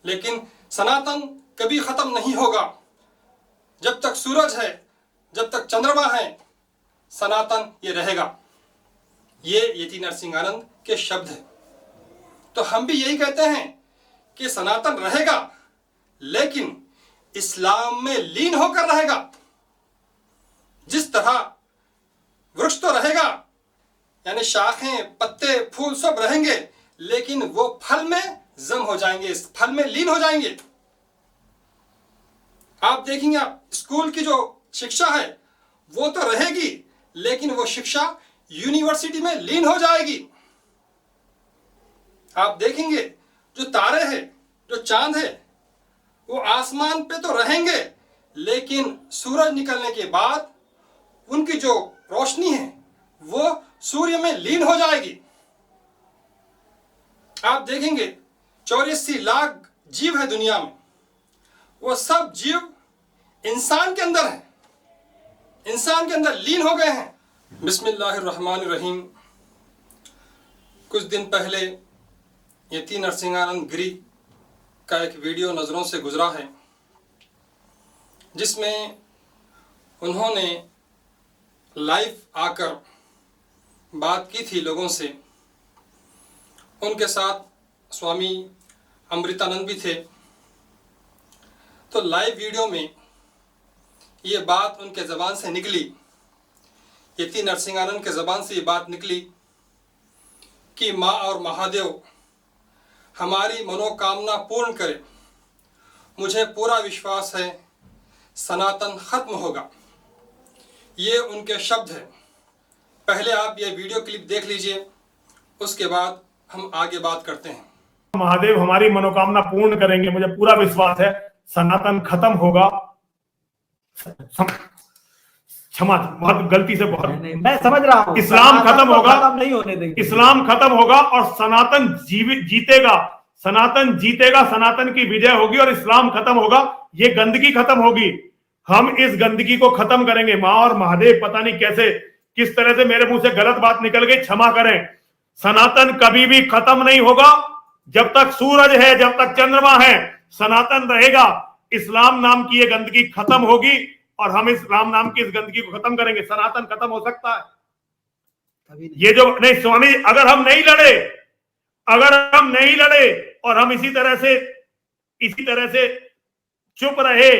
लेकिन सनातन कभी खत्म नहीं होगा। जब तक सूरज है, जब तक चंद्रमा है, सनातन ये रहेगा। ये यति नरसिंहानंद के शब्द हैं। तो हम भी यही कहते हैं कि सनातन रहेगा, लेकिन इस्लाम में लीन होकर रहेगा। जिस तरह वृक्ष तो रहेगा, यानी शाखें, पत्ते, फूल सब रहेंगे, लेकिन वो फल में जम हो जाएंगे, इस फल में लीन हो जाएंगे। आप देखेंगे, आप स्कूल की जो शिक्षा है वो तो रहेगी, लेकिन वो शिक्षा यूनिवर्सिटी में लीन हो जाएगी। आप देखेंगे जो तारे हैं, जो चांद है, वो आसमान पे तो रहेंगे, लेकिन सूरज निकलने के बाद उनकी जो रोशनी है वो सूर्य में लीन हो जाएगी। आप देखेंगे 84 लाख जीव है दुनिया में, वो सब जीव इंसान के अंदर है, इंसान के अंदर लीन हो गए हैं। बिस्मिल्लाहिर्रहमानिर्रहीम। कुछ दिन पहले यति नरसिंहानंद गिरी का एक वीडियो नज़रों से गुजरा है, जिसमें उन्होंने लाइव आकर बात की थी लोगों से। उनके साथ स्वामी अमृतानंद भी थे। तो लाइव वीडियो में ये बात उनके ज़बान से निकली, यति नरसिंहानंद के ज़बान से ये बात निकली कि माँ और महादेव हमारी मनोकामना पूर्ण करे। मुझे पूरा विश्वास है सनातन खत्म होगा। ये उनके शब्द हैं। पहले आप ये वीडियो क्लिप देख लीजिए, उसके बाद हम आगे बात करते हैं। महादेव हमारी मनोकामना पूर्ण करेंगे, मुझे पूरा विश्वास है सनातन खत्म होगा। क्षमा, बहुत गलती से बहुत मैं समझ रहा हूँ। इस्लाम खत्म होगा, नहीं होने देंगे। इस्लाम खत्म होगा और सनातन जीतेगा, सनातन जीतेगा, सनातन की विजय होगी और इस्लाम खत्म होगा। ये गंदगी खत्म होगी, हम इस गंदगी को खत्म करेंगे। माँ और महादेव पता नहीं कैसे, किस तरह से मेरे मुंह से गलत बात निकल गई, क्षमा करें। सनातन कभी भी खत्म नहीं होगा। जब तक सूरज है, जब तक चंद्रमा है, सनातन रहेगा। इस्लाम नाम की ये गंदगी खत्म होगी और हम इस्लाम नाम की इस गंदगी को खत्म करेंगे। सनातन खत्म हो सकता है ये जो नहीं स्वामी, अगर हम नहीं लड़े और हम इसी तरह से चुप रहे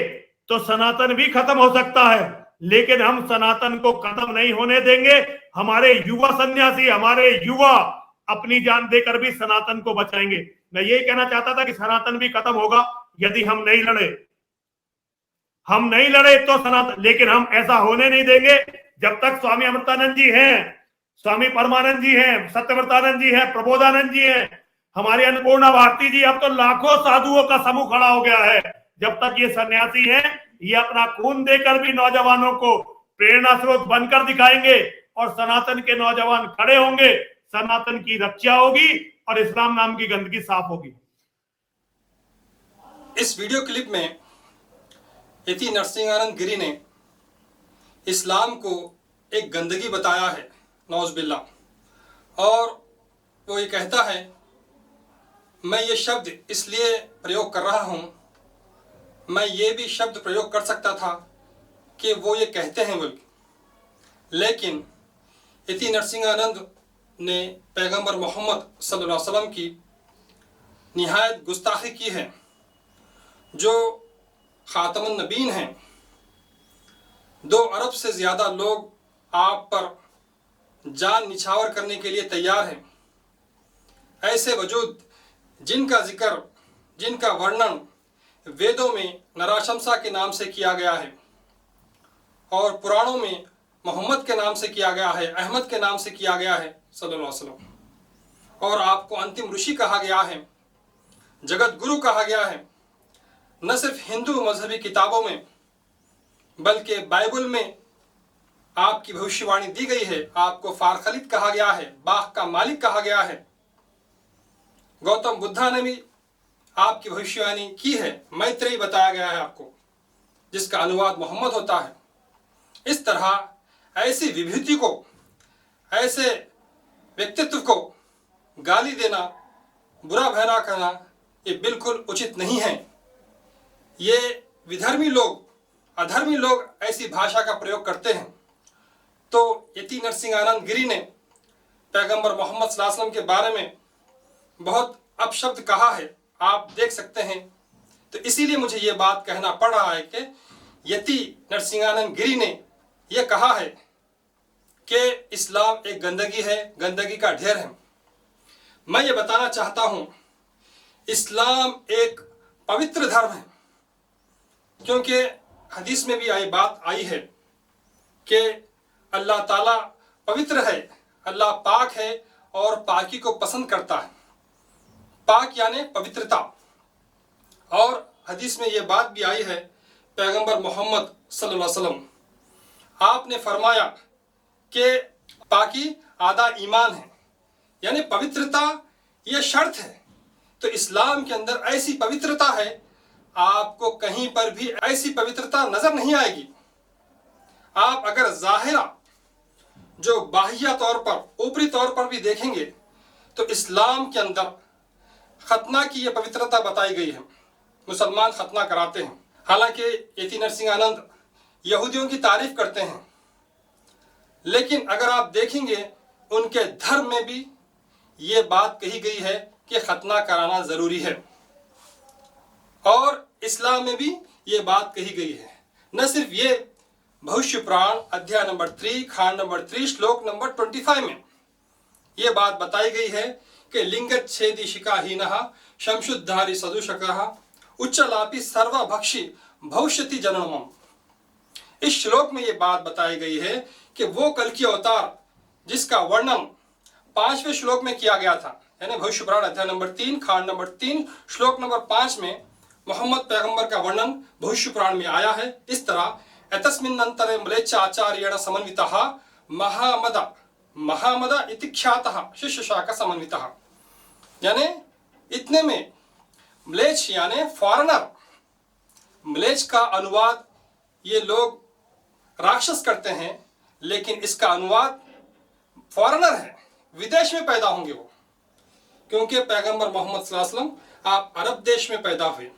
तो सनातन भी खत्म हो सकता है, लेकिन हम सनातन को खत्म नहीं होने देंगे। हमारे युवा सन्यासी, हमारे युवा अपनी जान देकर भी सनातन को बचाएंगे। मैं यही कहना चाहता था कि सनातन भी खत्म होगा यदि हम नहीं लड़े तो सनातन, लेकिन हम ऐसा होने नहीं देंगे। जब तक स्वामी अमृतानंद जी हैं, स्वामी परमानंद जी हैं, सत्यव्रतानंद जी हैं, प्रबोधानंद जी हैं, हमारी अन्नपूर्णा भारती जी, अब तो लाखों साधुओं का समूह खड़ा हो गया है। जब तक ये सन्यासी हैं, ये अपना खून देकर भी नौजवानों को प्रेरणा स्रोत बनकर दिखाएंगे और सनातन के नौजवान खड़े होंगे। सनातन की रक्षा होगी और इस्लाम नाम की गंदगी साफ होगी। इस वीडियो क्लिप में यति नरसिंहानंद गिरी ने इस्लाम को एक गंदगी बताया है, नौज बिल्ला। और वो ये कहता है, मैं ये शब्द इसलिए प्रयोग कर रहा हूँ, मैं ये भी शब्द प्रयोग कर सकता था कि वो ये कहते हैं बोल के, लेकिन यति नरसिंहानंद ने पैगंबर मोहम्मद सल्लल्लाहु अलैहि वसल्लम की निहायत गुस्ताखी की है, जो खातमुन नबीन हैं। 2 अरब से ज़्यादा लोग आप पर जान निछावर करने के लिए तैयार हैं। ऐसे वजूद जिनका जिक्र, जिनका वर्णन वेदों में नराशंसा के नाम से किया गया है और पुराणों में मोहम्मद के नाम से किया गया है, अहमद के नाम से किया गया है सल्लल्लाहु अलैहि वसल्लम, और आपको अंतिम ऋषि कहा गया है, जगत गुरु कहा गया है। न सिर्फ हिंदू मजहबी किताबों में बल्कि बाइबल में आपकी भविष्यवाणी दी गई है। आपको फारखलिद कहा गया है, बाग का मालिक कहा गया है। गौतम बुद्धा ने भी आपकी भविष्यवाणी की है, मैत्रेयी बताया गया है आपको, जिसका अनुवाद मोहम्मद होता है। इस तरह ऐसी विभूति को, ऐसे व्यक्तित्व को गाली देना, बुरा भला कहना, ये बिल्कुल उचित नहीं है। ये विधर्मी लोग, अधर्मी लोग ऐसी भाषा का प्रयोग करते हैं। तो यति नरसिंहानंद गिरी ने पैगंबर मोहम्मद सल्लल्लाहु अलैहि वसल्लम के बारे में बहुत अपशब्द कहा है, आप देख सकते हैं। तो इसीलिए मुझे ये बात कहना पड़ रहा है कि यति नरसिंहानंद गिरी ने यह कहा है कि इस्लाम एक गंदगी है, गंदगी का ढेर है। मैं ये बताना चाहता हूँ, इस्लाम एक पवित्र धर्म है, क्योंकि हदीस में भी बात आई है कि अल्लाह ताला पवित्र है, अल्लाह पाक है और पाकी को पसंद करता है। पाक यानी पवित्रता। और हदीस में ये बात भी आई है, पैगंबर मोहम्मद सल्लल्लाहु अलैहि वसल्लम आपने फरमाया कि पाकी आधा ईमान है, यानी पवित्रता ये शर्त है। तो इस्लाम के अंदर ऐसी पवित्रता है, आपको कहीं पर भी ऐसी पवित्रता नजर नहीं आएगी। आप अगर जाहिरा जो बाह्य तौर पर, ऊपरी तौर पर भी देखेंगे तो इस्लाम के अंदर खतना की ये पवित्रता बताई गई है। मुसलमान खतना कराते हैं। हालांकि यति नरसिंहानंद यहूदियों की तारीफ करते हैं, लेकिन अगर आप देखेंगे उनके धर्म में भी ये बात कही गई है कि खतना कराना जरूरी है, और इस्लाम में भी ये बात कही गई है। न सिर्फ ये, भविष्य पुराण अध्याय नंबर 3 खंड नंबर 3 श्लोक नंबर 25 में ये बात बताई गई है कि लिंगच्छेदी शिकाहीनः शमशुद्धारी सदुषकः उच्चलापि सर्वभक्षी भविष्यति जननमम्। इस श्लोक में ये बात बताई गई है कि वो कल की अवतार जिसका वर्णन 5वें श्लोक में किया गया था, यानी भविष्य पुराण अध्याय नंबर 3 खंड नंबर 3 श्लोक नंबर 5 में मोहम्मद पैगंबर का वर्णन भविष्य पुराण में आया है। इस तरह एतस्मिन्नन्तरे म्लेच्छ आचार्येण समन्वितः महामद इति ख्यातः शिष्य शाखा समन्वितः, यानी इतने में म्लेच्छ यानी फॉरेनर, म्लेच्छ का अनुवाद ये लोग राक्षस करते हैं, लेकिन इसका अनुवाद फॉरेनर है, विदेश में पैदा होंगे वो, क्योंकि पैगंबर मोहम्मद सल्लल्लाहु अलैहि वसल्लम आप अरब देश में पैदा हुए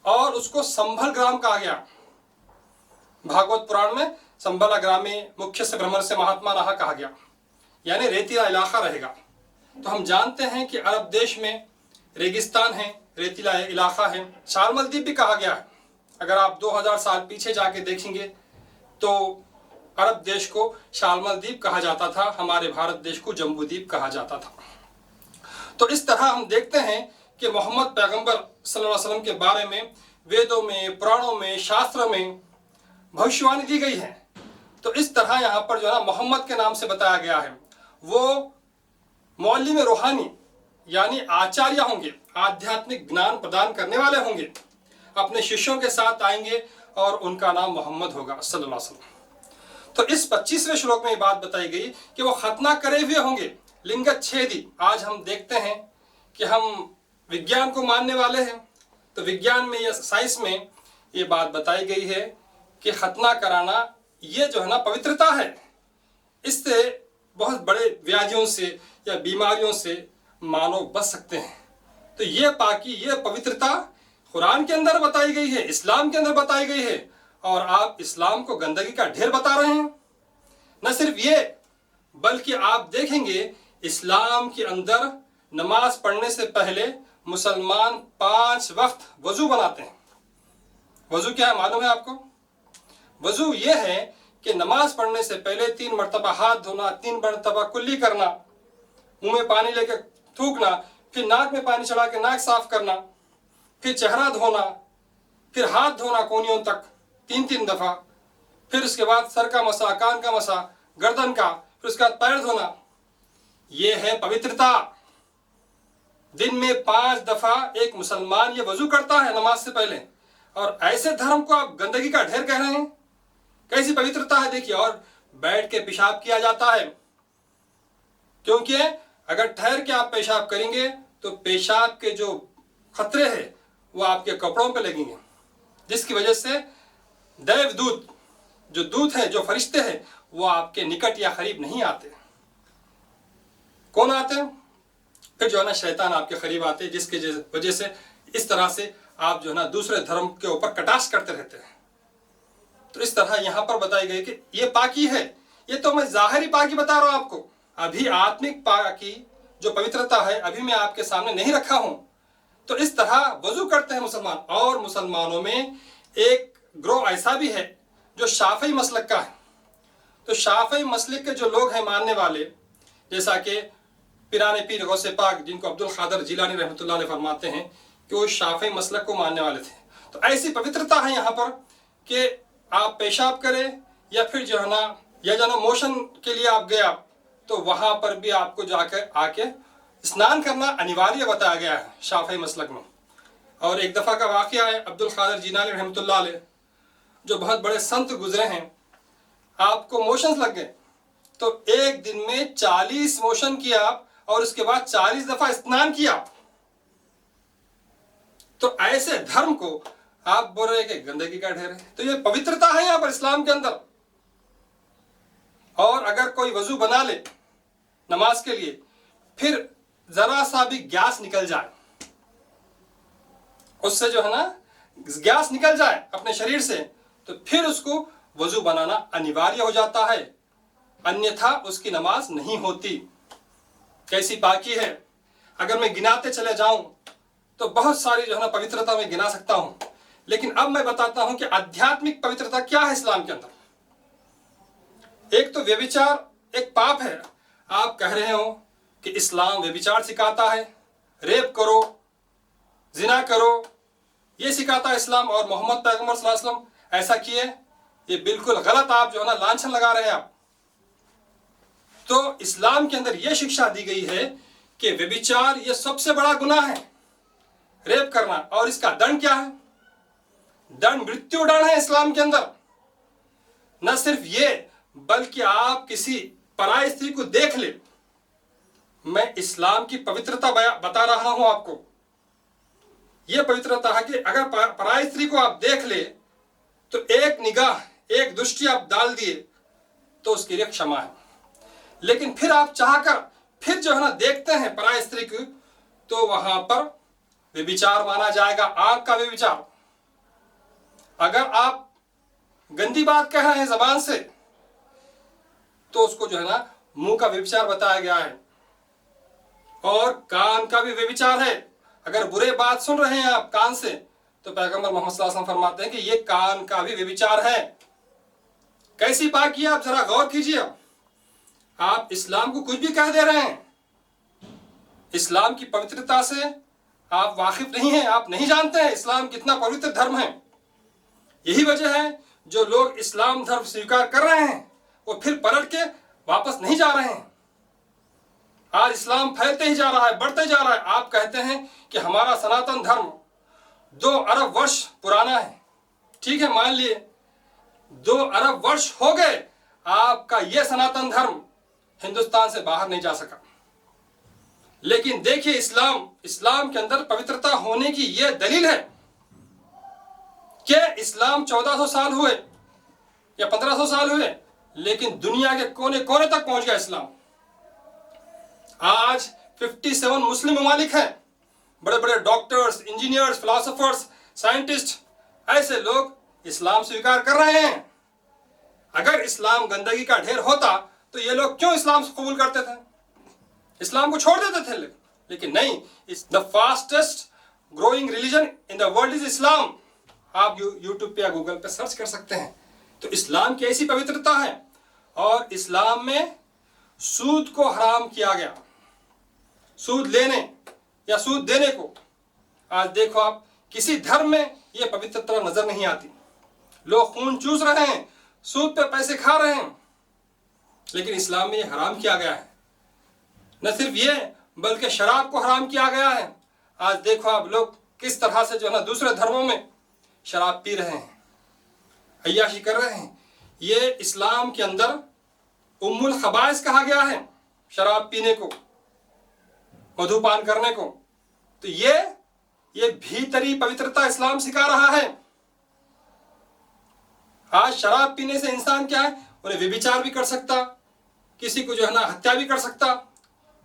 और उसको संभल ग्राम कहा गया। भागवत पुराण में संभला ग्रामे मुख्य से भ्रमर से महात्मा रहा कहा गया, यानी रेतीला इलाका रहेगा। तो हम जानते हैं कि अरब देश में रेगिस्तान है, रेतीला इलाका है। शालमल द्वीप भी कहा गया है। अगर आप 2000 साल पीछे जाके देखेंगे तो अरब देश को शालमल द्वीप कहा जाता था, हमारे भारत देश को जम्बू द्वीप कहा जाता था। तो इस तरह हम देखते हैं कि मोहम्मद पैगंबर सल्लल्लाहु अलैहि वसल्लम के बारे में वेदों में, पुराणों में, शास्त्र में भविष्यवाणी दी गई है। तो इस तरह यहाँ पर जो है ना मोहम्मद के नाम से बताया गया है, वो मौलिम रूहानी यानी आचार्य होंगे, आध्यात्मिक ज्ञान प्रदान करने वाले होंगे, अपने शिष्यों के साथ आएंगे और उनका नाम मोहम्मद होगा सल्लल्लाहु अलैहि वसल्लम। तो इस 25वें श्लोक में ये बात बताई गई कि वो खतना करे हुए होंगे, लिंगच्छेदी। आज हम देखते हैं कि हम विज्ञान को मानने वाले हैं, तो विज्ञान में या साइंस में ये बात बताई गई है कि खतना कराना ये जो है ना पवित्रता है, इससे बहुत बड़े व्याधियों से या बीमारियों से मानव बच सकते हैं। तो ये पाकी, ये पवित्रता कुरान के अंदर बताई गई है, इस्लाम के अंदर बताई गई है, और आप इस्लाम को गंदगी का ढेर बता रहे हैं। न सिर्फ ये, बल्कि आप देखेंगे इस्लाम के अंदर नमाज पढ़ने से पहले मुसलमान 5 वक्त वजू बनाते हैं। वजू क्या है मालूम है आपको? वजू ये है कि नमाज पढ़ने से पहले 3 मरतबा हाथ धोना, 3 मरतबा कुल्ली करना, मुंह में पानी लेकर थूकना, फिर नाक में पानी चढ़ा के नाक साफ करना, फिर चेहरा धोना, फिर हाथ धोना कोनियों तक 3-3 दफा, फिर उसके बाद सर का मसा, कान का मसा, गर्दन का, फिर उसके बाद पैर धोना। ये है पवित्रता। दिन में 5 दफा एक मुसलमान ये वजू करता है नमाज से पहले, और ऐसे धर्म को आप गंदगी का ढेर कह रहे हैं? कैसी पवित्रता है देखिए। और बैठ के पेशाब किया जाता है, क्योंकि अगर ठहर के आप पेशाब करेंगे तो पेशाब के जो खतरे हैं वो आपके कपड़ों पे लगेंगे, जिसकी वजह से देवदूत, जो दूत है, जो फरिश्ते हैं, वो आपके निकट या करीब नहीं आते। कौन आते हैं? फिर जो है ना शैतान आपके करीब आते हैं, जिसके वजह से इस तरह से आप जो है ना दूसरे धर्म के ऊपर कटाक्ष करते रहते हैं। तो इस तरह यहाँ पर बताई गई कि ये पाकी है। ये तो मैं ज़ाहिरी पाकी बता रहा हूँ आपको, अभी आत्मिक पाकी जो पवित्रता है अभी मैं आपके सामने नहीं रखा हूँ। तो इस तरह वजू करते हैं मुसलमान। और मुसलमानों में एक ग्रोह ऐसा भी है जो शाफी मसलक का है। तो शाफी मसलक के जो लोग हैं मानने वाले, जैसा कि पिराने पीर गौसे पाक जिनको अब्दुल कादिर जिलानी रहमतुल्लाह अलैह फरमाते हैं कि वो शाफी मसलक को मानने वाले थे। तो ऐसी पवित्रता है यहाँ पर कि आप पेशाब करें या फिर जो है ना या जो ना मोशन के लिए आप गया तो वहाँ पर भी आपको जाकर आके स्नान करना अनिवार्य बताया गया है शाफी मसलक में। और एक दफ़ा का वाक़या है, अब्दुल कादिर जिलानी रहमतुल्लाह अलैह जो बहुत बड़े संत गुजरे हैं, आपको मोशंस लग गए तो एक दिन में 40 मोशन किया और उसके बाद 40 दफ़ा स्नान किया। तो ऐसे धर्म को आप बोल रहे हैं कि गंदगी का ढेर है। तो ये पवित्रता है यहाँ पर इस्लाम के अंदर। और अगर कोई वजू बना ले नमाज के लिए, फिर जरा सा भी गैस निकल जाए, उससे जो है ना गैस निकल जाए अपने शरीर से, तो फिर उसको वजू बनाना अनिवार्य हो जाता है, अन्यथा उसकी नमाज नहीं होती। कैसी पाकी है। अगर मैं गिनाते चले जाऊं तो बहुत सारी जो है ना पवित्रता मैं गिना सकता हूं, लेकिन अब मैं बताता हूं कि आध्यात्मिक पवित्रता क्या है इस्लाम के अंदर। एक तो व्यभिचार एक पाप है। आप कह रहे हो कि इस्लाम व्यभिचार सिखाता है, रेप करो, जिना करो, ये सिखाता है इस्लाम, और मोहम्मद पैगंबर सल्लल्लाहु अलैहि वसल्लम ऐसा किए। ये बिल्कुल गलत, आप जो है ना लांछन लगा रहे हैं आप। तो इस्लाम के अंदर यह शिक्षा दी गई है कि व्यभिचार ये सबसे बड़ा गुनाह है, रेप करना। और इसका दंड क्या है? दंड मृत्यु दंड है इस्लाम के अंदर। न सिर्फ ये, बल्कि आप किसी पराई स्त्री को देख ले, मैं इस्लाम की पवित्रता बता रहा हूं आपको। यह पवित्रता है कि अगर पराई स्त्री को आप देख ले तो एक निगाह, एक दृष्टि आप डाल दिए तो उसके लिए क्षमा है। लेकिन फिर आप चाहकर फिर जो है ना देखते हैं पराई स्त्री को, तो वहां पर व्यभिचार माना जाएगा, आंख का व्यभिचार। अगर आप गंदी बात कह रहे हैं जबान से, तो उसको जो है ना मुंह का व्यभिचार बताया गया है। और कान का भी व्यभिचार है। अगर बुरे बात सुन रहे हैं आप कान से, तो पैगंबर मोहम्मद सल्लल्लाहु अलैहि वसल्लम फरमाते हैं कि ये कान का भी व्यभिचार है। कैसी बात की, आप जरा गौर कीजिए। आप इस्लाम को कुछ भी कह दे रहे हैं। इस्लाम की पवित्रता से आप वाकिफ नहीं हैं, आप नहीं जानते हैं इस्लाम कितना पवित्र धर्म है। यही वजह है जो लोग इस्लाम धर्म स्वीकार कर रहे हैं वो फिर पलट के वापस नहीं जा रहे हैं। आज इस्लाम फैलते ही जा रहा है, बढ़ते जा रहा है। आप कहते हैं कि हमारा सनातन धर्म 2 अरब वर्ष पुराना है। ठीक है, मान लिए 2 अरब वर्ष हो गए, आपका यह सनातन धर्म हिंदुस्तान से बाहर नहीं जा सका। लेकिन देखिए इस्लाम के अंदर पवित्रता होने की यह दलील है कि इस्लाम 1400 साल हुए या 1500 साल हुए, लेकिन दुनिया के कोने कोने तक पहुंच गया इस्लाम। आज 57 मुस्लिम ममालिक हैं। बड़े बड़े डॉक्टर्स, इंजीनियर्स, फिलोसोफर्स, साइंटिस्ट, ऐसे लोग इस्लाम स्वीकार कर रहे हैं। अगर इस्लाम गंदगी का ढेर होता तो ये लोग क्यों इस्लाम से कबूल करते थे? इस्लाम को छोड़ देते थे। लेकिन नहीं, the fastest growing religion in the world is इस्लाम। आप यूट्यूब पे या गूगल पे सर्च कर सकते हैं। तो इस्लाम की ऐसी पवित्रता है। और इस्लाम में सूद को हराम किया गया, सूद लेने या सूद देने को। आज देखो आप, किसी धर्म में यह पवित्रता नजर नहीं आती। लोग खून चूस रहे हैं, सूद पे पैसे खा रहे हैं, लेकिन इस्लाम में यह हराम किया गया है। न सिर्फ ये, बल्कि शराब को हराम किया गया है। आज देखो आप लोग किस तरह से जो है ना दूसरे धर्मों में शराब पी रहे हैं, अय्याशी कर रहे हैं। ये इस्लाम के अंदर उम्मुल खबाइस कहा गया है शराब पीने को, मधुपान करने को। तो ये भीतरी पवित्रता इस्लाम सिखा रहा है। आज शराब पीने से इंसान क्या है, उन्हें व्यभिचार भी कर सकता, किसी को जो है ना हत्या भी कर सकता,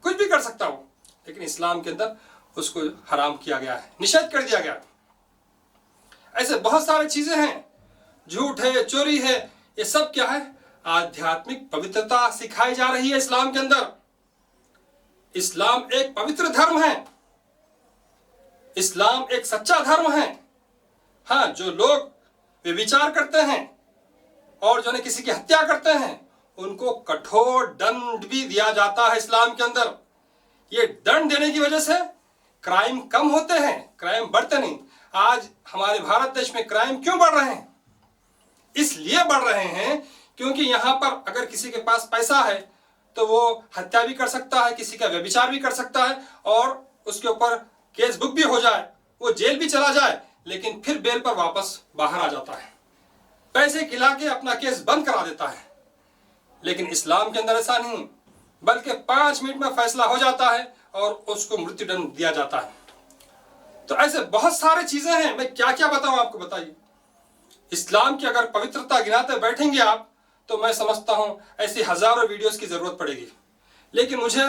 कुछ भी कर सकता हो। लेकिन इस्लाम के अंदर उसको हराम किया गया है, निषेध कर दिया गया है। ऐसे बहुत सारी चीजें हैं, झूठ है, चोरी है, ये सब क्या है? आध्यात्मिक पवित्रता सिखाई जा रही है इस्लाम के अंदर। इस्लाम एक पवित्र धर्म है, इस्लाम एक सच्चा धर्म है। हाँ, जो लोग व्यभिचार करते हैं और जो किसी की हत्या करते हैं उनको कठोर दंड भी दिया जाता है इस्लाम के अंदर। ये दंड देने की वजह से क्राइम कम होते हैं, क्राइम बढ़ते नहीं। आज हमारे भारत देश में क्राइम क्यों बढ़ रहे हैं? इसलिए बढ़ रहे हैं क्योंकि यहाँ पर अगर किसी के पास पैसा है तो वो हत्या भी कर सकता है, किसी का व्यभिचार भी कर सकता है और उसके ऊपर केस बुक भी हो जाए, वो जेल भी चला जाए, लेकिन फिर बेल पर वापस बाहर आ जाता है, पैसे खिला के अपना केस बंद करा देता है। लेकिन इस्लाम के अंदर ऐसा नहीं, बल्कि 5 मिनट में फैसला हो जाता है और उसको मृत्युदंड दिया जाता है। तो ऐसे बहुत सारी चीजें हैं, मैं क्या क्या बताऊं आपको, बताइए। इस्लाम की अगर पवित्रता गिनाते बैठेंगे आप तो मैं समझता हूं ऐसी हजारों वीडियोस की जरूरत पड़ेगी। लेकिन मुझे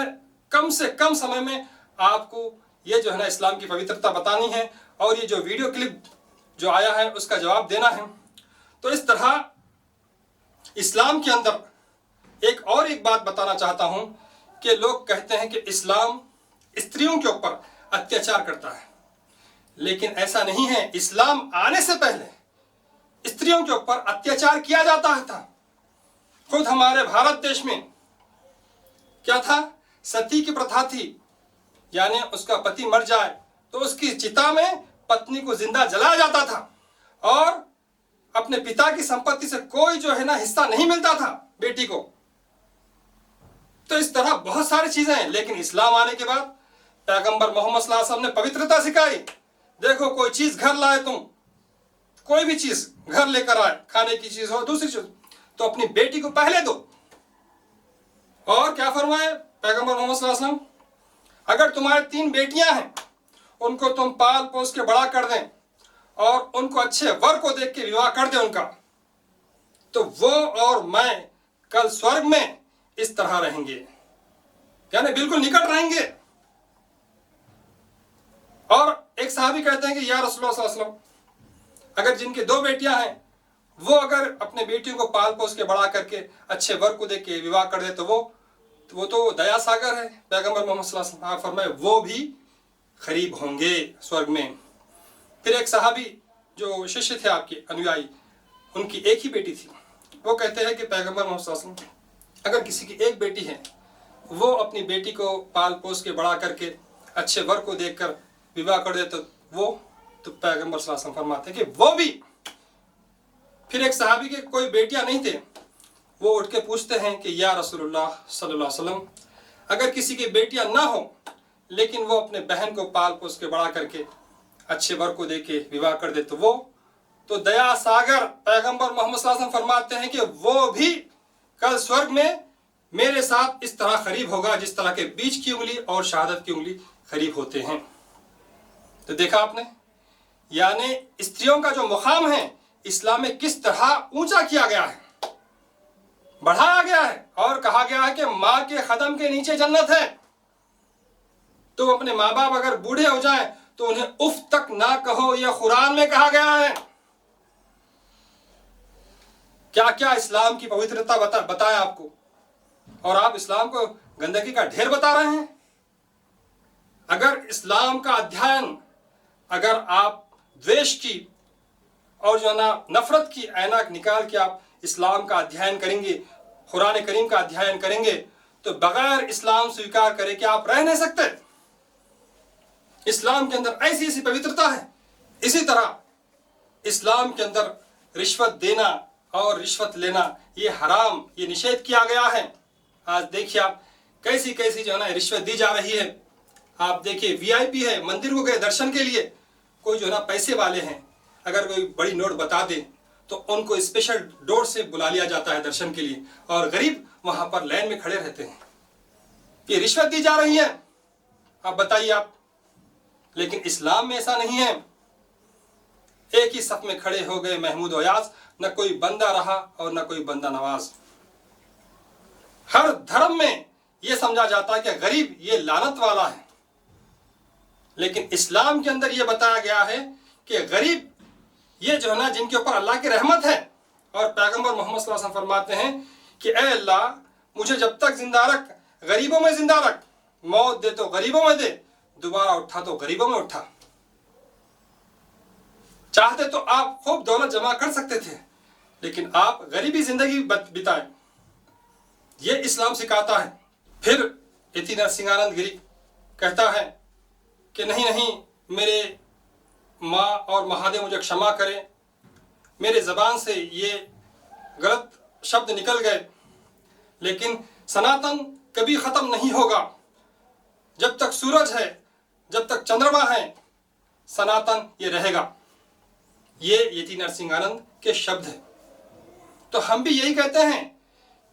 कम से कम समय में आपको ये जो है ना इस्लाम की पवित्रता बतानी है और ये जो वीडियो क्लिप जो आया है उसका जवाब देना है। तो इस तरह इस्लाम के अंदर एक बात बताना चाहता हूं कि लोग कहते हैं कि इस्लाम स्त्रियों के ऊपर अत्याचार करता है, लेकिन ऐसा नहीं है। इस्लाम आने से पहले स्त्रियों के ऊपर अत्याचार किया जाता था। खुद हमारे भारत देश में क्या था? सती की प्रथा थी, यानी उसका पति मर जाए तो उसकी चिता में पत्नी को जिंदा जलाया जाता था और अपने पिता की संपत्ति से कोई जो है ना हिस्सा नहीं मिलता था बेटी को। तो इस तरह बहुत सारी चीजें हैं। लेकिन इस्लाम आने के बाद पैगंबर मोहम्मद सल्लल्लाहु अलैहि वसल्लम ने पवित्रता सिखाई। देखो, कोई चीज घर लाए, तुम कोई भी चीज घर लेकर आए, खाने की चीज हो, दूसरी चीज, तो अपनी बेटी को पहले दो। और क्या फरमाए पैगंबर मोहम्मद सल्लल्लाहु अलैहि वसल्लम? अगर तुम्हारे 3 बेटियां हैं, उनको तुम पाल पोस के बड़ा कर दें और उनको अच्छे वर को देख के विवाह कर दे उनका, तो वो और मैं कल स्वर्ग में इस तरह रहेंगे, यानी बिल्कुल निकट रहेंगे। और एक साहबी कहते हैं कि या रसूलुल्लाह सल्लल्लाहु अलैहि वसल्लम, अगर जिनकी 2 बेटियां हैं वो अगर अपने बेटियों को पाल पोस के बड़ा करके अच्छे वर को देख के विवाह कर दे तो वो तो दया सागर है। पैगंबर मोहम्मद सल्लल्लाहु अलैहि वसल्लम फरमाए वो भी करीब होंगे स्वर्ग में। फिर एक सहाबी जो शिष्य थे आपके अनुयायी, उनकी एक ही बेटी थी, वो कहते हैं कि पैगंबर मोहम्मद सल्लल्लाहु अलैहि वसल्लम अगर किसी की एक बेटी है, वो अपनी बेटी को पाल पोस के बड़ा करके अच्छे वर को देखकर विवाह कर दे तो पैगंबर सल्लल्लाहु अलैहि वसल्लम फरमाते हैं कि वो भी। फिर एक सहाबी के कोई बेटियां नहीं थे, वो उठ के पूछते हैं कि या रसूलुल्लाह सल्लल्लाहु अलैहि वसल्लम, अगर किसी की बेटियां ना हो लेकिन वो अपने बहन को पाल पोस के बड़ा करके अच्छे वर को देके विवाह कर दे तो वो तो दया सागर पैगंबर मोहम्मद सल्लल्लाहु अलैहि वसल्लम फरमाते हैं कि वो भी कल स्वर्ग में मेरे साथ इस तरह करीब होगा जिस तरह के बीच की उंगली और शहादत की उंगली करीब होते हैं। तो देखा आपने, यानी स्त्रियों का जो मुकाम है इस्लाम में किस तरह ऊंचा किया गया है, बढ़ाया गया है। और कहा गया है कि माँ के कदम के नीचे जन्नत है। तो अपने माँ बाप अगर बूढ़े हो जाएं तो उन्हें उफ तक ना कहो, यह कुरान में कहा गया है। क्या क्या इस्लाम की पवित्रता बताया आपको, और आप इस्लाम को गंदगी का ढेर बता रहे हैं। अगर इस्लाम का अध्ययन, अगर आप द्वेष की और जो ना नफरत की ऐनक निकाल के आप इस्लाम का अध्ययन करेंगे, कुरान करीम का अध्ययन करेंगे, तो बगैर इस्लाम स्वीकार करे कि आप रह नहीं सकते। इस्लाम के अंदर ऐसी ऐसी पवित्रता है। इसी तरह इस्लाम के अंदर रिश्वत देना और रिश्वत लेना ये हराम, ये निषेध किया गया है। आज देखिए आप कैसी कैसी जो है ना रिश्वत दी जा रही है। आप देखिए VIP है, मंदिर को गए दर्शन के लिए, कोई जो है ना पैसे वाले हैं, अगर कोई बड़ी नोट बता दे तो उनको स्पेशल डोर से बुला लिया जाता है दर्शन के लिए, और गरीब वहां पर लाइन में खड़े रहते हैं। ये रिश्वत दी जा रही है, आप बताइए आप। लेकिन इस्लाम में ऐसा नहीं है। एक ही सफ में खड़े हो गए महमूद अयाज, न कोई बंदा रहा और न कोई बंदा नवाज। हर धर्म में यह समझा जाता है कि गरीब ये लानत वाला है, लेकिन इस्लाम के अंदर ये बताया गया है कि गरीब ये जो है ना, जिनके ऊपर अल्लाह की रहमत है, और पैगंबर मोहम्मद सल्लल्लाहु अलैहि वसल्लम फरमाते हैं कि ए अल्लाह, मुझे जब तक जिंदा रख, गरीबों में जिंदा रख, मौत दे तो गरीबों में दे, दोबारा उठा तो गरीबों में उठा। चाहते तो आप खूब दौलत जमा कर सकते थे, लेकिन आप गरीबी जिंदगी बिताए, ये इस्लाम सिखाता है। फिर यति नरसिंहानंद गिरी कहता है कि नहीं नहीं, मेरे माँ और महादेव मुझे क्षमा करें, मेरे ज़बान से ये गलत शब्द निकल गए, लेकिन सनातन कभी ख़त्म नहीं होगा। जब तक सूरज है, जब तक चंद्रमा है, सनातन ये रहेगा। ये यति नरसिंहानंद के शब्द हैं। तो हम भी यही कहते हैं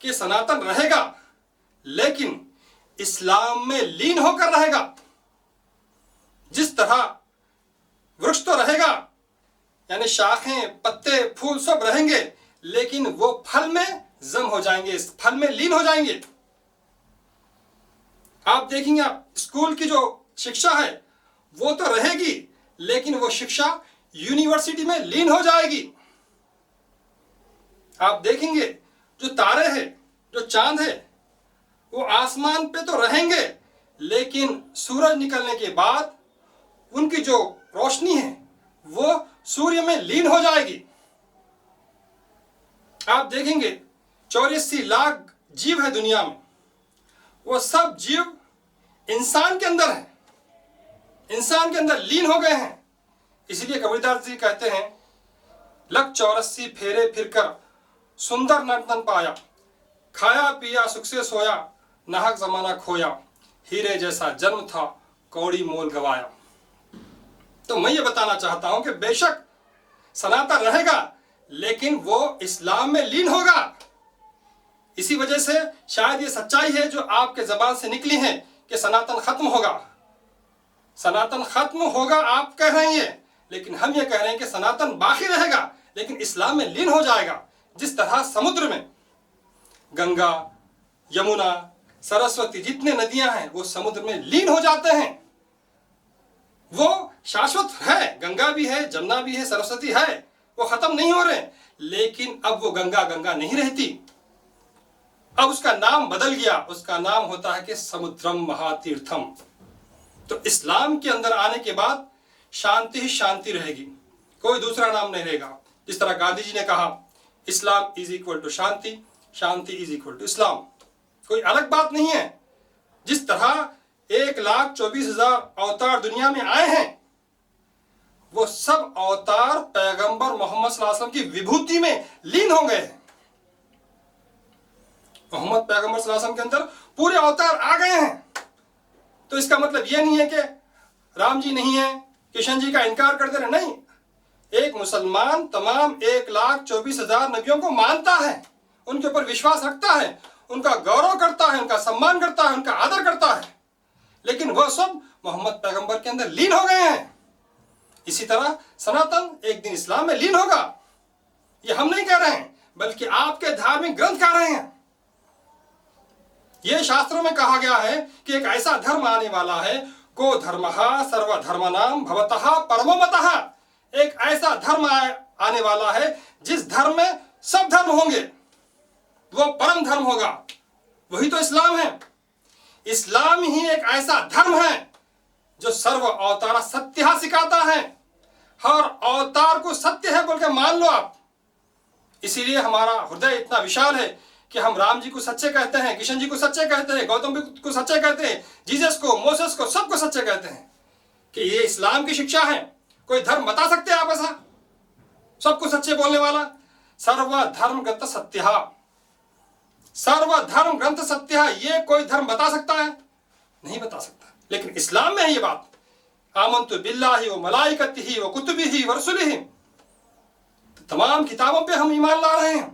कि सनातन रहेगा, लेकिन इस्लाम में लीन होकर रहेगा। जिस तरह वृक्ष तो रहेगा, यानी शाखें, पत्ते, फूल सब रहेंगे, लेकिन वो फल में जम हो जाएंगे, इस फल में लीन हो जाएंगे। आप देखेंगे, आप स्कूल की जो शिक्षा है वो तो रहेगी, लेकिन वो शिक्षा यूनिवर्सिटी में लीन हो जाएगी। आप देखेंगे जो तारे हैं, जो चांद है, वो आसमान पे तो रहेंगे, लेकिन सूरज निकलने के बाद उनकी जो रोशनी है वो सूर्य में लीन हो जाएगी। आप देखेंगे 84 लाख जीव है दुनिया में, वो सब जीव इंसान के अंदर है, इंसान के अंदर लीन हो गए हैं। इसलिए कबीरदास जी कहते हैं, लग 84 फेरे फिरकर सुंदर नर्तन पाया, खाया पिया सुख से सोया, नाहक जमाना खोया, हीरे जैसा जन्म था, कौड़ी मोल गवाया। तो मैं ये बताना चाहता हूं कि बेशक सनातन रहेगा, लेकिन वो इस्लाम में लीन होगा। इसी वजह से शायद ये सच्चाई है जो आपके जबान से निकली है कि सनातन खत्म होगा। सनातन खत्म होगा आप कह रहे हैं, लेकिन हम ये कह रहे हैं कि सनातन बाकी रहेगा, लेकिन इस्लाम में लीन हो जाएगा। जिस तरह समुद्र में गंगा, यमुना, सरस्वती, जितने नदियां हैं वो समुद्र में लीन हो जाते हैं। वो शाश्वत है, गंगा भी है, जमुना भी है, सरस्वती है, वो खत्म नहीं हो रहे, लेकिन अब वो गंगा गंगा नहीं रहती। अब उसका नाम बदल गया, उसका नाम होता है कि समुद्रम महातीर्थम। तो इस्लाम के अंदर आने के बाद शांति ही शांति रहेगी, कोई दूसरा नाम नहीं रहेगा। जिस तरह गांधी जी ने कहा, Islam is equal to shanti, shanti is equal to Islam, कोई अलग बात नहीं है। जिस तरह 1,24,000 अवतार दुनिया में आए हैं, वो सब अवतार पैगंबर मोहम्मद सल्लल्लाहु अलैहि वसल्लम की विभूति में लीन हो गए हैं। मोहम्मद पैगंबर सल्लल्लाहु अलैहि वसल्लम के अंदर पूरे अवतार आ गए हैं। तो इसका मतलब यह नहीं है कि राम जी नहीं है, किशन जी का इनकार कर दे रहे, नहीं। एक मुसलमान तमाम 1,24,000 नबियों को मानता है, उनके ऊपर विश्वास रखता है, उनका गौरव करता है, उनका सम्मान करता है, उनका आदर करता है, लेकिन वह सब मोहम्मद पैगंबर के अंदर लीन हो गए हैं। इसी तरह सनातन एक दिन इस्लाम में लीन होगा। ये हम नहीं कह रहे हैं, बल्कि आपके धार्मिक ग्रंथ कह रहे हैं। यह शास्त्रों में कहा गया है कि एक ऐसा धर्म आने वाला है, को धर्मः सर्वधर्मनां भवतः परमो मतः। एक ऐसा धर्म आने वाला है जिस धर्म में सब धर्म होंगे, वो परम धर्म होगा, वही तो इस्लाम है। इस्लाम ही एक ऐसा धर्म है जो सर्व अवतार सत्य सिखाता है। हर अवतार को सत्य है बोल के मान लो आप। इसीलिए हमारा हृदय इतना विशाल है कि हम राम जी को सच्चे कहते हैं, किशन जी को सच्चे कहते हैं, गौतम बुद्ध को सच्चे कहते हैं, जीसस को, मोसेस को, सबको सच्चे कहते हैं कि ये इस्लाम की शिक्षा है। कोई धर्म बता सकते हैं आप ऐसा सबको सच्चे बोलने वाला? सर्वधर्म ग्रंथ सत्यः, सर्वधर्म ग्रंथ सत्यः, ये कोई धर्म बता सकता है? नहीं बता सकता। लेकिन इस्लाम में है ये बात, आमन्तु बिल्लाहि व मलाइकतिहि व कुतुबिहि व रसुलिहि। तमाम किताबों पे हम ईमान ला रहे हैं,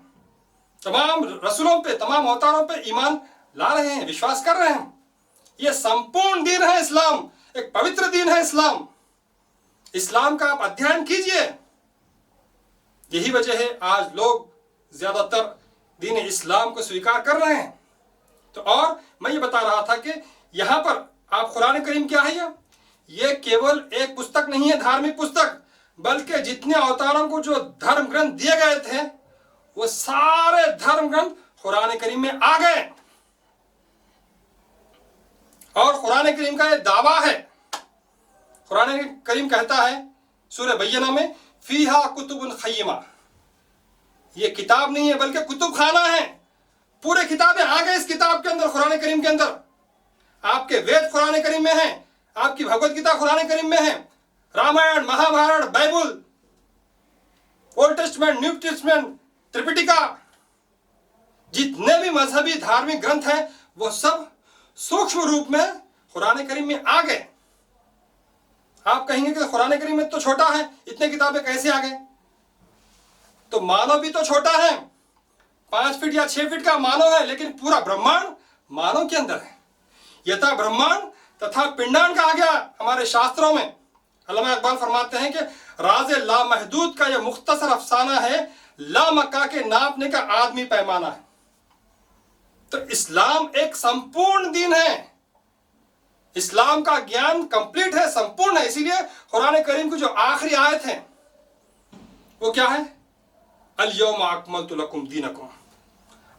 तमाम रसूलों पे, तमाम अवतारों पे ईमान ला रहे हैं, विश्वास कर रहे हैं। ये संपूर्ण दीन है इस्लाम, एक पवित्र दीन है इस्लाम। इस्लाम का आप अध्ययन कीजिए। यही वजह है आज लोग ज्यादातर दीन इस्लाम को स्वीकार कर रहे हैं। तो और मैं ये बता रहा था कि यहां पर आप कुरान करीम क्या है, ये केवल एक पुस्तक नहीं है, धार्मिक पुस्तक, बल्कि जितने अवतारों को जो धर्म ग्रंथ दिए गए थे वो सारे धर्म ग्रंथ कुरान करीम में आ गए। और कुरान करीम का ये दावा है, कुरान करीम कहता है सूरह बय्यना में, फीहा कुतुबुन खय्यमा, ये किताब नहीं है बल्कि कुतुब खाना है। पूरे किताबें आ गए इस किताब के अंदर, कुरान करीम के अंदर। आपके वेद कुरान करीम में हैं, आपकी भगवत गीता कुरान करीम में है, Ramayana, Mahabharata, Bible, Old Testament, New Testament, Tripitaka, जितने भी मजहबी धार्मिक ग्रंथ हैं वो सब सूक्ष्म रूप में कुरान करीम में आ गए। आप कहेंगे कि कुरान करीम में तो छोटा है, इतने किताबें कैसे आ गए? तो मानव भी तो छोटा है, 5 फीट या 6 फीट का मानव है, लेकिन पूरा ब्रह्मांड मानव के अंदर है। यथा ब्रह्मांड तथा पिंडांड कहा गया हमारे शास्त्रों में। अल्लामा इकबाल फरमाते हैं कि राज़े लामहदूद का यह मुख्तसर अफसाना है, लामक्का के नापने का आदमी पैमाना है। तो इस्लाम एक संपूर्ण दीन है, इस्लाम का ज्ञान कंप्लीट है, संपूर्ण है। इसीलिए कुरान करीम की जो आखिरी आयत है वो क्या है? अल यौमा अकमलतु लकुम दीनकुम,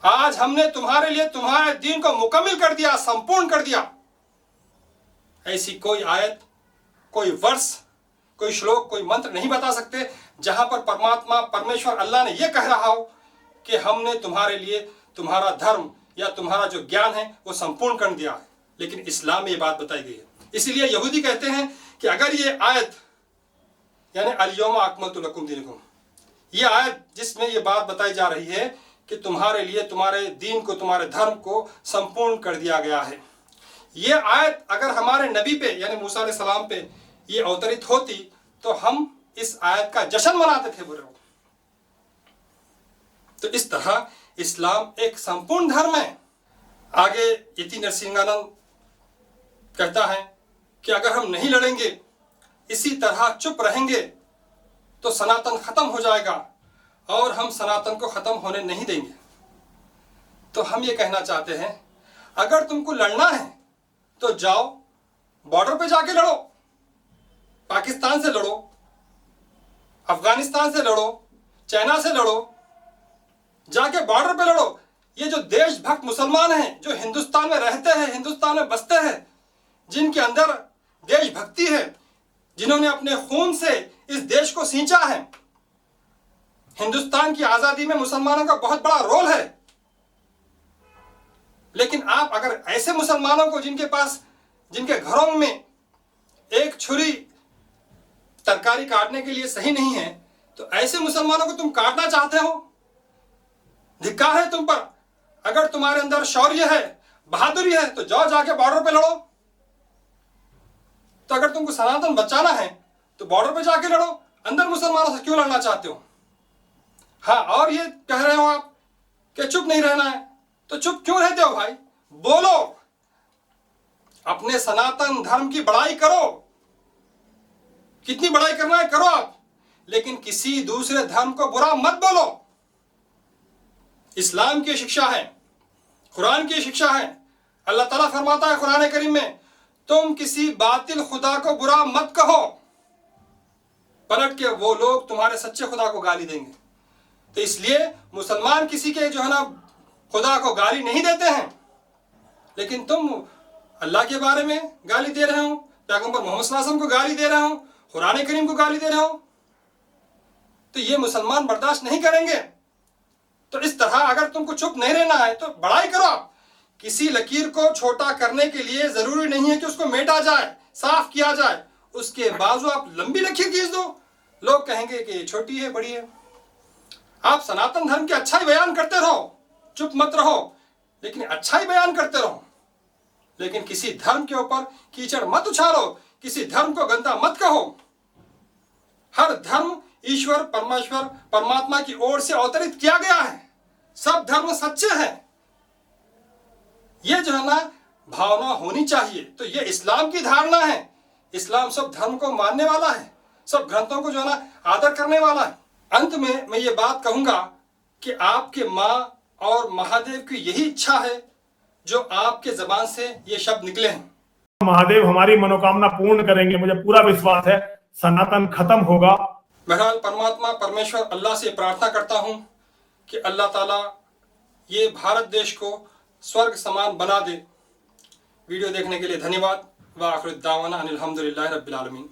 आज हमने तुम्हारे लिए तुम्हारे दीन को मुकम्मिल कर दिया, संपूर्ण कर दिया। ऐसी कोई आयत, कोई वर्ष, कोई श्लोक, कोई मंत्र नहीं बता सकते जहां पर परमात्मा परमेश्वर अल्लाह ने यह कह रहा हो कि हमने तुम्हारे लिए तुम्हारा धर्म या तुम्हारा जो ज्ञान है वो संपूर्ण कर दिया है। लेकिन इस्लाम में ये बात बताई गई है। इसलिए यहूदी कहते हैं कि अगर ये आयत यानी अल यौमा अकमलतु लकुम दीनकुम, ये आयत जिसमें ये बात बताई जा रही है कि तुम्हारे लिए तुम्हारे दीन को, तुम्हारे धर्म को संपूर्ण कर दिया गया है, ये आयत अगर हमारे नबी पे यानी मूसा अलैहि सलाम पे ये अवतरित होती तो हम इस आयत का जश्न मनाते थे बुरे लोग। तो इस तरह इस्लाम एक संपूर्ण धर्म है। आगे यति नरसिंहानंद कहता है कि अगर हम नहीं लड़ेंगे, इसी तरह चुप रहेंगे तो सनातन खत्म हो जाएगा और हम सनातन को खत्म होने नहीं देंगे। तो हम ये कहना चाहते हैं, अगर तुमको लड़ना है तो जाओ बॉर्डर पे जाके लड़ो, पाकिस्तान से लड़ो, अफगानिस्तान से लड़ो, चाइना से लड़ो, जाके बॉर्डर पे लड़ो। ये जो देशभक्त मुसलमान हैं, जो हिंदुस्तान में रहते हैं, हिंदुस्तान में बसते हैं, जिनके अंदर देशभक्ति है, जिन्होंने अपने खून से इस देश को सींचा है, हिंदुस्तान की आजादी में मुसलमानों का बहुत बड़ा रोल है। लेकिन आप अगर ऐसे मुसलमानों को जिनके पास, जिनके घरों में एक छुरी तरकारी काटने के लिए सही नहीं है, तो ऐसे मुसलमानों को तुम काटना चाहते हो, धिक्कार है तुम पर। अगर तुम्हारे अंदर शौर्य है, बहादुरी है, तो जाओ जाके बॉर्डर पे लड़ो। तो अगर तुमको सनातन बचाना है तो बॉर्डर पे जाके लड़ो, अंदर मुसलमानों से क्यों लड़ना चाहते हो? हाँ, और ये कह रहे हो आप कि चुप नहीं रहना है, तो चुप क्यों रहते हो भाई? बोलो, अपने सनातन धर्म की बड़ाई करो, कितनी बड़ाई करना है करो आप, लेकिन किसी दूसरे धर्म को बुरा मत बोलो। इस्लाम की शिक्षा है, कुरान की शिक्षा है। अल्लाह ताला फरमाता है कुरान करीम में, तुम किसी बातिल खुदा को बुरा मत कहो, पलट के वो लोग तुम्हारे सच्चे खुदा को गाली देंगे। तो इसलिए मुसलमान किसी के जो है ना खुदा को गाली नहीं देते हैं, लेकिन तुम अल्लाह के बारे में गाली दे रहे हो, पैगंबर मोहम्मद सल्लल्लाहु अलैहि वसल्लम को गाली दे रहे हो, कुरान करीम को गाली दे रहे हो, तो ये मुसलमान बर्दाश्त नहीं करेंगे। तो इस तरह अगर तुमको चुप नहीं रहना है तो बड़ाई करो आप। किसी लकीर को छोटा करने के लिए जरूरी नहीं है कि उसको मेटा जाए, साफ किया जाए, उसके बाजू आप लंबी लकीर खींच दो, लोग कहेंगे कि छोटी है, बड़ी है। आप सनातन धर्म की अच्छाई बयान करते रहो, चुप मत रहो, लेकिन अच्छाई बयान करते रहो, लेकिन किसी धर्म के ऊपर कीचड़ मत उछालो, किसी धर्म को गंदा मत कहो। हर धर्म ईश्वर परमेश्वर परमात्मा की ओर से अवतरित किया गया है, सब धर्म सच्चे हैं। ये जो है ना भावना होनी चाहिए। तो ये इस्लाम की धारणा है। इस्लाम सब धर्म को मानने वाला है, सब ग्रंथों को जो है ना आदर करने वाला है। अंत में मैं ये बात कहूंगा कि आपके माँ और महादेव की यही इच्छा है जो आपके जबान से ये शब्द निकले हैं। महादेव हमारी मनोकामना पूर्ण करेंगे, मुझे पूरा विश्वास है। सनातन खत्म होगा। बहरहाल परमात्मा परमेश्वर अल्लाह से प्रार्थना करता हूँ कि अल्लाह ताला ये भारत देश को स्वर्ग समान बना दे। वीडियो देखने के लिए धन्यवाद। व आखिर दावाना अनिल हम्दुलिल्लाहि रब्बिल आलमीन।